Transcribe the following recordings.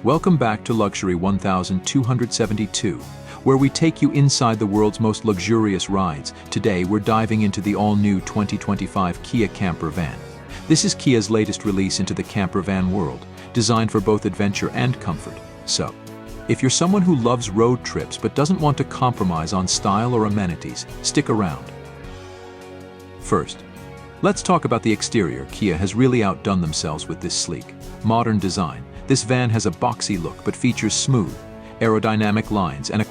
Welcome back to Luxury 1272, where we take you inside the world's most luxurious rides. Today we're diving into the all-new 2025 Kia camper van. This is Kia's latest release into the camper van world, designed for both adventure and comfort. So, if you're someone who loves road trips but doesn't want to compromise on style or amenities, stick around. First, let's talk about the exterior. Kia has really outdone themselves with this sleek, modern design. This van has a boxy look but features smooth, aerodynamic lines and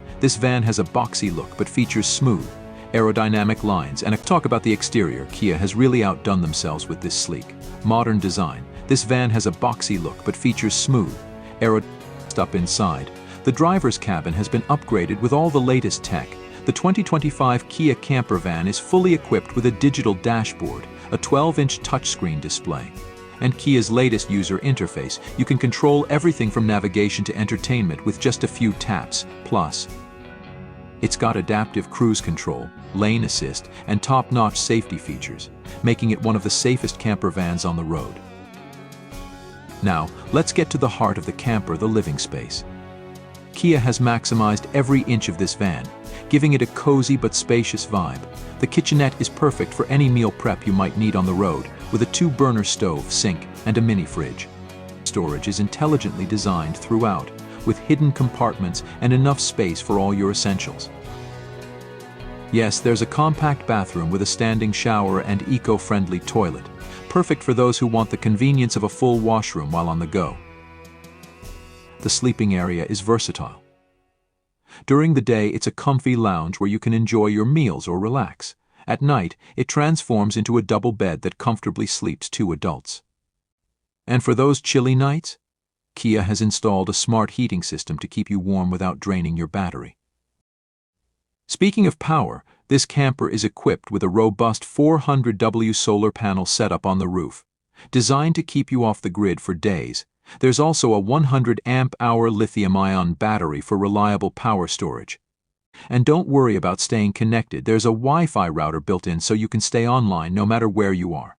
talk about the exterior. Kia has really outdone themselves with this sleek, modern design. This van has a boxy look but features smooth, up inside. The driver's cabin has been upgraded with all the latest tech. The 2025 Kia camper van is fully equipped with a digital dashboard, a 12-inch touchscreen display, and Kia's latest user interface. You can control everything from navigation to entertainment with just a few taps. Plus, it's got adaptive cruise control, lane assist, and top-notch safety features, making it one of the safest camper vans on the road. Now, let's get to the heart of the camper, the living space. Kia has maximized every inch of this van, giving it a cozy but spacious vibe. The kitchenette is perfect for any meal prep you might need on the road, with a 2-burner stove, sink, and a mini fridge. Storage is intelligently designed throughout, with hidden compartments and enough space for all your essentials. Yes, there's a compact bathroom with a standing shower and eco-friendly toilet, perfect for those who want the convenience of a full washroom while on the go. The sleeping area is versatile. During the day, it's a comfy lounge where you can enjoy your meals or relax. At night, it transforms into a double bed that comfortably sleeps 2 adults. And for those chilly nights, Kia has installed a smart heating system to keep you warm without draining your battery. Speaking of power, this camper is equipped with a robust 400W solar panel setup on the roof, designed to keep you off the grid for days. There's also a 100 amp-hour lithium-ion battery for reliable power storage. And don't worry about staying connected. There's a Wi-Fi router built in so you can stay online no matter where you are.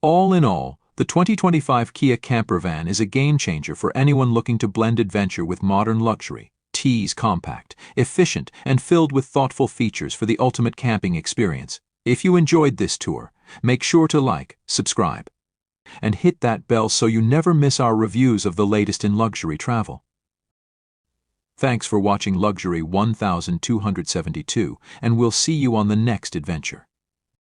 All in all, the 2025 Kia camper van is a game-changer for anyone looking to blend adventure with modern luxury. It's compact, efficient, and filled with thoughtful features for the ultimate camping experience. If you enjoyed this tour, make sure to like, subscribe, and hit that bell so you never miss our reviews of the latest in luxury travel. Thanks for watching Luxury 1272, and we'll see you on the next adventure.